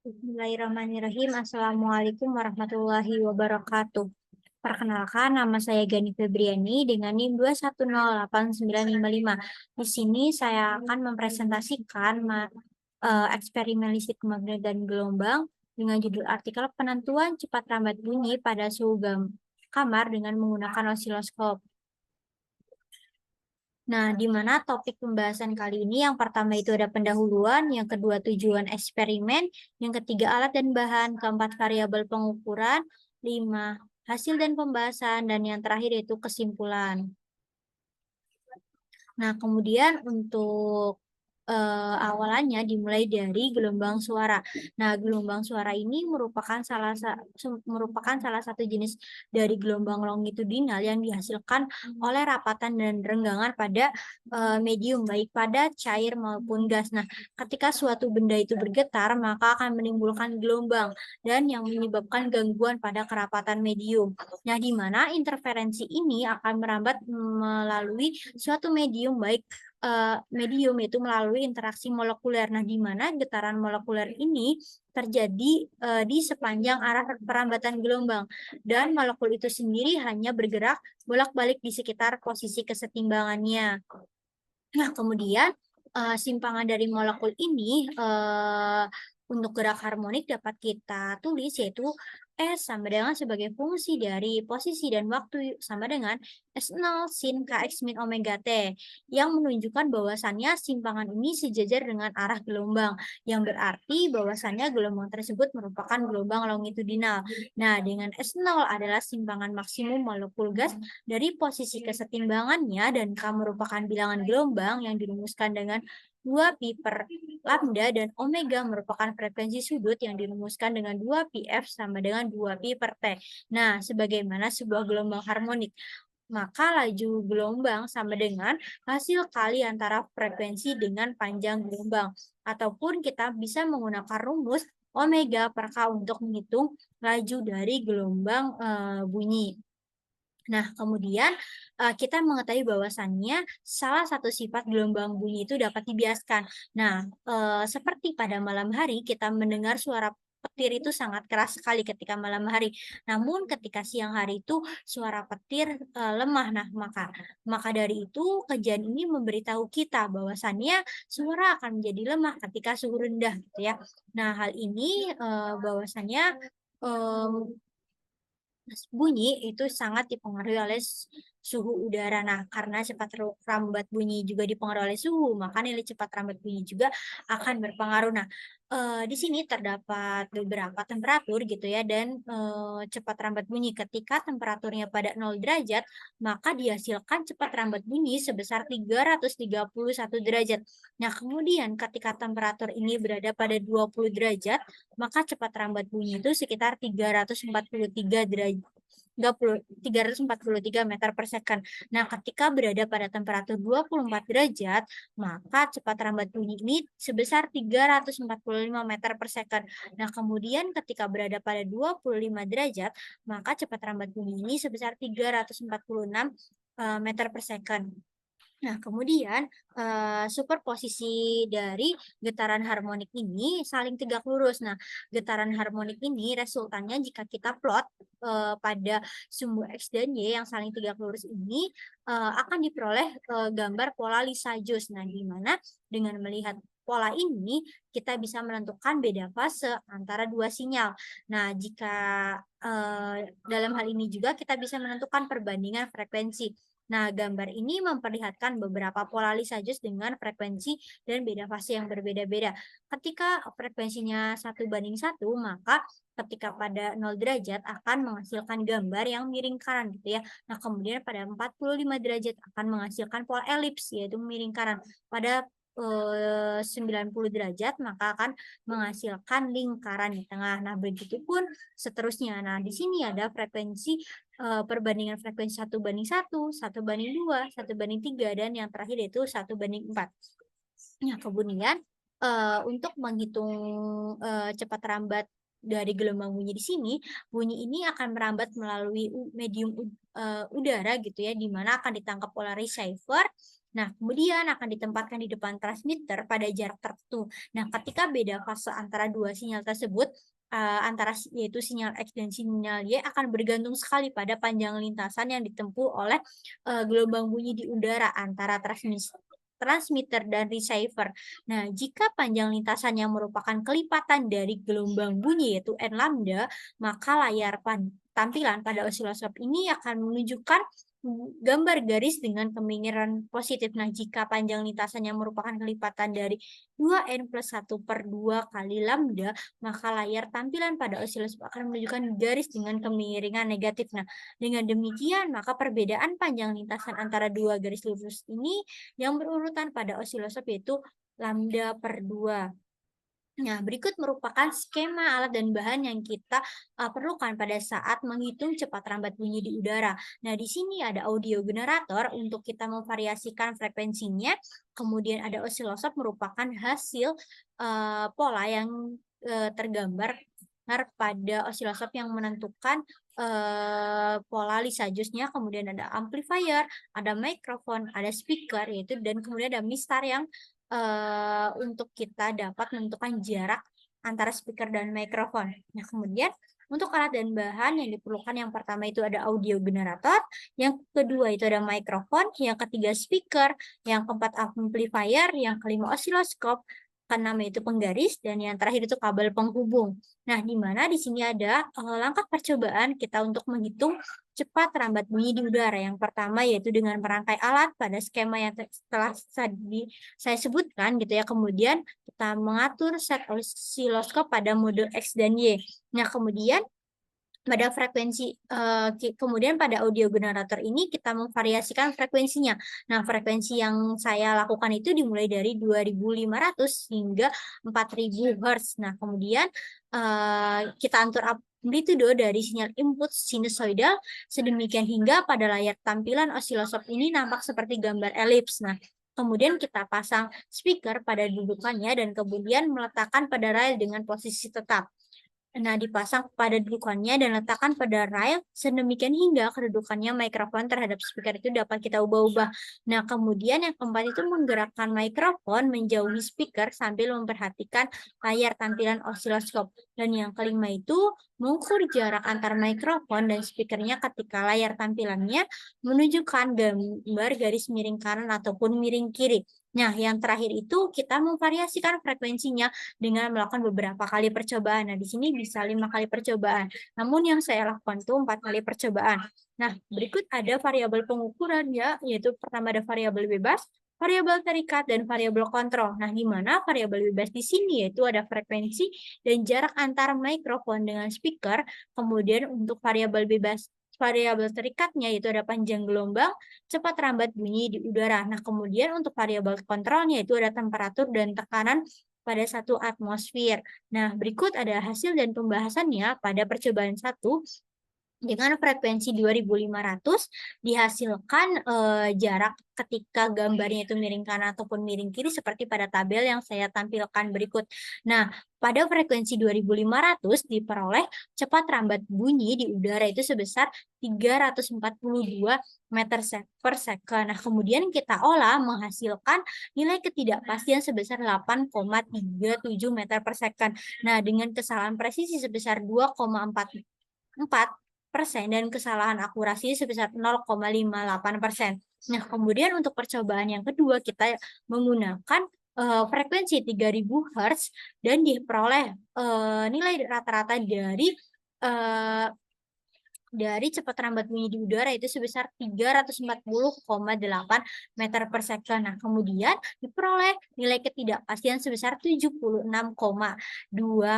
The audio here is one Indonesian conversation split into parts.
Bismillahirrahmanirrahim. Assalamualaikum warahmatullahi wabarakatuh. Perkenalkan, nama saya Gani Febriani dengan NIM 2108955. Di sini saya akan mempresentasikan eksperimen listrik magnet dan gelombang dengan judul artikel penentuan cepat lambat bunyi pada suhu kamar dengan menggunakan osiloskop. Nah, di mana topik pembahasan kali ini yang pertama itu ada pendahuluan, yang kedua tujuan eksperimen, yang ketiga alat dan bahan, keempat variabel pengukuran, lima hasil dan pembahasan, dan yang terakhir yaitu kesimpulan. Nah, kemudian untuk awalannya dimulai dari gelombang suara. Nah, gelombang suara ini merupakan salah satu jenis dari gelombang longitudinal yang dihasilkan oleh rapatan dan renggangan pada medium baik pada cair maupun gas. Nah, ketika suatu benda itu bergetar, maka akan menimbulkan gelombang dan yang menyebabkan gangguan pada kerapatan medium. Nah, di mana interferensi ini akan merambat melalui suatu medium baik medium itu melalui interaksi molekuler. Nah, di mana getaran molekuler ini terjadi di sepanjang arah perambatan gelombang dan molekul itu sendiri hanya bergerak bolak-balik di sekitar posisi kesetimbangannya. Nah, kemudian simpangan dari molekul ini untuk gerak harmonik dapat kita tulis yaitu S sama dengan sebagai fungsi dari posisi dan waktu sama dengan S0 sin Kx min omega T yang menunjukkan bahwasannya simpangan ini sejajar dengan arah gelombang yang berarti bahwasannya gelombang tersebut merupakan gelombang longitudinal. Nah, dengan S0 adalah simpangan maksimum molekul gas dari posisi kesetimbangannya dan K merupakan bilangan gelombang yang dirumuskan dengan 2pi per lambda dan omega merupakan frekuensi sudut yang dirumuskan dengan 2pi f sama dengan 2pi per t. Nah, sebagaimana sebuah gelombang harmonik, maka laju gelombang sama dengan hasil kali antara frekuensi dengan panjang gelombang. Ataupun kita bisa menggunakan rumus omega per K untuk menghitung laju dari gelombang bunyi. Nah, kemudian kita mengetahui bahwasannya salah satu sifat gelombang bunyi itu dapat dibiaskan. Nah, seperti pada malam hari kita mendengar suara petir itu sangat keras sekali ketika malam hari. Namun ketika siang hari itu suara petir lemah. Nah, maka dari itu kejadian ini memberitahu kita bahwasannya suara akan menjadi lemah ketika suhu rendah gitu ya. Nah, hal ini bahwasannya bunyi itu sangat dipengaruhi oleh suhu udara. Nah, karena cepat rambat bunyi juga dipengaruhi oleh suhu, maka nilai cepat rambat bunyi juga akan berpengaruh. Nah, di sini terdapat beberapa temperatur gitu ya, dan cepat rambat bunyi. Ketika temperaturnya pada 0 derajat, maka dihasilkan cepat rambat bunyi sebesar 331 derajat. Nah, kemudian ketika temperatur ini berada pada 20 derajat, maka cepat rambat bunyi itu sekitar 343 derajat. 343 meter per second. Nah, ketika berada pada temperatur 24 derajat, maka cepat rambat bunyi ini sebesar 345 meter per second. Nah, kemudian ketika berada pada 25 derajat, maka cepat rambat bunyi ini sebesar 346 meter per second. Nah, kemudian superposisi dari getaran harmonik ini saling tegak lurus. Nah, getaran harmonik ini resultannya jika kita plot pada sumbu X dan Y yang saling tegak lurus ini akan diperoleh gambar pola Lissajous. Nah, di mana dengan melihat pola ini kita bisa menentukan beda fase antara dua sinyal. Nah, jika dalam hal ini juga kita bisa menentukan perbandingan frekuensi. Nah, gambar ini memperlihatkan beberapa pola Lissajous dengan frekuensi dan beda fase yang berbeda-beda. Ketika frekuensinya 1:1, maka ketika pada 0 derajat akan menghasilkan gambar yang miring kanan gitu ya. Nah, kemudian pada 45 derajat akan menghasilkan pola elips yaitu miring kanan. Pada 90 derajat maka akan menghasilkan lingkaran di tengah. Nah, begitupun seterusnya. Nah, di sini ada frekuensi perbandingan frekuensi 1:1, 1:2, 1:3, dan yang terakhir yaitu 1:4. Nah, kemudian untuk menghitung cepat rambat dari gelombang bunyi di sini, bunyi ini akan merambat melalui medium udara gitu ya, di mana akan ditangkap oleh receiver Nah, kemudian akan ditempatkan di depan transmitter pada jarak tertentu. Nah, ketika beda fase antara dua sinyal tersebut, yaitu sinyal X dan sinyal Y akan bergantung sekali pada panjang lintasan yang ditempuh oleh gelombang bunyi di udara antara transmitter dan receiver. Nah, jika panjang lintasan yang merupakan kelipatan dari gelombang bunyi yaitu n lambda, maka layar tampilan pada osiloskop ini akan menunjukkan gambar garis dengan kemiringan positif. Nah, jika panjang lintasan yang merupakan kelipatan dari 2n+1/2 kali lambda, maka layar tampilan pada osiloskop akan menunjukkan garis dengan kemiringan negatif. Nah, dengan demikian, maka perbedaan panjang lintasan antara dua garis lurus ini yang berurutan pada osiloskop yaitu lambda/2. Nah, berikut merupakan skema alat dan bahan yang kita perlukan pada saat menghitung cepat rambat bunyi di udara. Nah, di sini ada audio generator untuk kita memvariasikan frekuensinya. Kemudian ada osiloskop merupakan hasil pola yang tergambar pada osiloskop yang menentukan pola lisajusnya. Kemudian ada amplifier, ada mikrofon, ada speaker, yaitu dan kemudian ada mistar yang untuk kita dapat menentukan jarak antara speaker dan mikrofon. Nah, kemudian untuk alat dan bahan yang diperlukan yang pertama itu ada audio generator, yang kedua itu ada mikrofon, yang ketiga speaker, yang keempat amplifier, yang kelima osiloskop, keenam itu penggaris, dan yang terakhir itu kabel penghubung. Nah, di mana di sini ada langkah percobaan kita untuk menghitung cepat rambat bunyi di udara. Yang pertama yaitu dengan merangkai alat pada skema yang telah tadi saya sebutkan gitu ya. Kemudian kita mengatur set osiloskop pada mode X dan Y. Nah, kemudian pada kemudian pada audio generator ini kita memvariasikan frekuensinya. Nah, frekuensi yang saya lakukan itu dimulai dari 2500 hingga 4000 Hz. Nah, kemudian kita atur amplitudo dari sinyal input sinusoidal sedemikian hingga pada layar tampilan osiloskop ini nampak seperti gambar elips. Nah, kemudian kita pasang speaker pada dudukannya dan kemudian meletakkan pada rail dengan posisi tetap. Nah, dipasang pada dudukannya dan letakkan pada rail sedemikian hingga kedudukannya mikrofon terhadap speaker itu dapat kita ubah-ubah. Nah, kemudian yang keempat itu menggerakkan mikrofon menjauhi speaker sambil memperhatikan layar tampilan osiloskop. Dan yang kelima itu mengukur jarak antar mikrofon dan speakernya ketika layar tampilannya menunjukkan gambar garis miring kanan ataupun miring kiri. Nah, yang terakhir itu kita memvariasikan frekuensinya dengan melakukan beberapa kali percobaan. Nah, di sini bisa 5 kali percobaan. Namun yang saya lakukan itu 4 kali percobaan. Nah, berikut ada variabel pengukuran ya, yaitu pertama ada variabel bebas, variabel terikat, dan variabel kontrol. Nah, di mana variabel bebas di sini yaitu ada frekuensi dan jarak antara mikrofon dengan speaker. Kemudian untuk variabel terikatnya yaitu ada panjang gelombang, cepat rambat bunyi di udara. Nah, kemudian untuk variabel kontrolnya itu ada temperatur dan tekanan pada satu atmosfer. Nah, berikut ada hasil dan pembahasannya pada percobaan 1 dengan frekuensi 2500 dihasilkan jarak ketika gambarnya itu miring kanan ataupun miring kiri seperti pada tabel yang saya tampilkan berikut. Nah, pada frekuensi 2500 diperoleh cepat rambat bunyi di udara itu sebesar 342 meter per second. Nah, kemudian kita olah menghasilkan nilai ketidakpastian sebesar 8,37 meter per second. Nah, dengan kesalahan presisi sebesar 2,44% dan kesalahan akurasi sebesar 0,58%. Nah, kemudian untuk percobaan yang kedua kita menggunakan frekuensi 3000 Hz dan diperoleh nilai rata-rata dari cepat rambat bunyi di udara itu sebesar 340,8 meter per second. Nah, kemudian diperoleh nilai ketidakpastian sebesar 76,2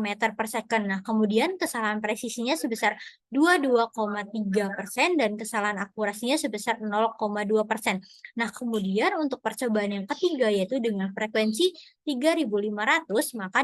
meter per second. Nah, kemudian kesalahan presisinya sebesar 22,3% dan kesalahan akurasinya sebesar 0,2%. Nah, kemudian untuk percobaan yang ketiga yaitu dengan frekuensi 3500 maka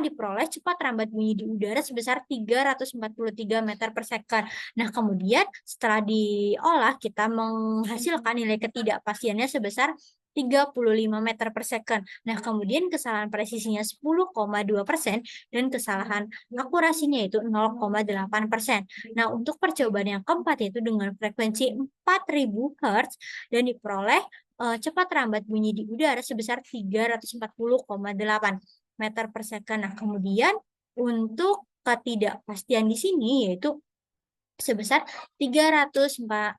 diperoleh cepat rambat bunyi di udara sebesar 343 meter per second. Nah, kemudian setelah diolah kita menghasilkan nilai ketidakpastiannya sebesar 35 meter per second. Nah, kemudian kesalahan presisinya 10,2% dan kesalahan akurasinya itu 0,8%. Nah, untuk percobaan yang keempat yaitu dengan frekuensi 4000 Hz dan diperoleh cepat rambat bunyi di udara sebesar 340,8 meter per second. Nah, kemudian untuk ketidakpastian di sini yaitu sebesar 354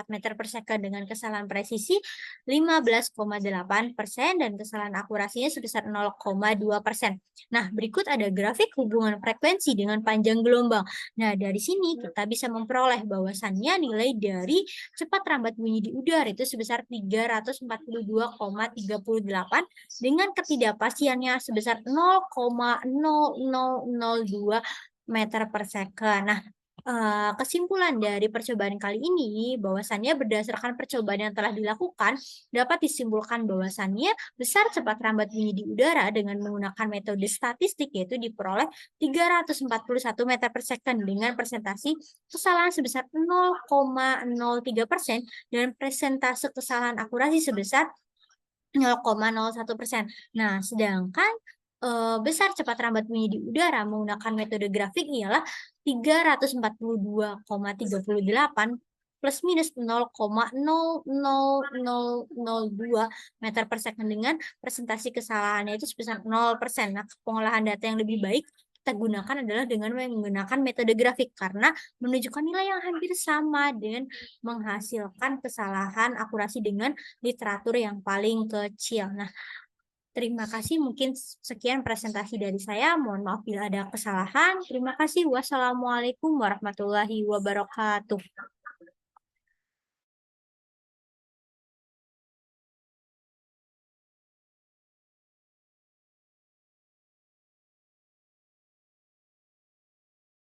meter per second dengan kesalahan presisi 15,8% dan kesalahan akurasinya sebesar 0,2%. Nah, berikut ada grafik hubungan frekuensi dengan panjang gelombang. Nah, dari sini kita bisa memperoleh bahwasannya nilai dari cepat rambat bunyi di udara itu sebesar 342,38 dengan ketidakpastiannya sebesar 0,0002 meter per second. Nah, kesimpulan dari percobaan kali ini bahwasannya berdasarkan percobaan yang telah dilakukan dapat disimpulkan bahwasannya besar cepat rambat bunyi di udara dengan menggunakan metode statistik yaitu diperoleh 341 meter per second dengan presentasi kesalahan sebesar 0,03% dan presentase kesalahan akurasi sebesar 0,01%. Nah, sedangkan besar cepat rambat bunyi di udara menggunakan metode grafik ialah 342,38 plus minus 0,00002 meter per second dengan presentasi kesalahannya itu sebesar 0%. Nah, pengolahan data yang lebih baik kita gunakan adalah dengan menggunakan metode grafik karena menunjukkan nilai yang hampir sama dan menghasilkan kesalahan akurasi dengan literatur yang paling kecil. Nah, terima kasih. Mungkin sekian presentasi dari saya. Mohon maaf bila ada kesalahan. Terima kasih. Wassalamualaikum warahmatullahi wabarakatuh.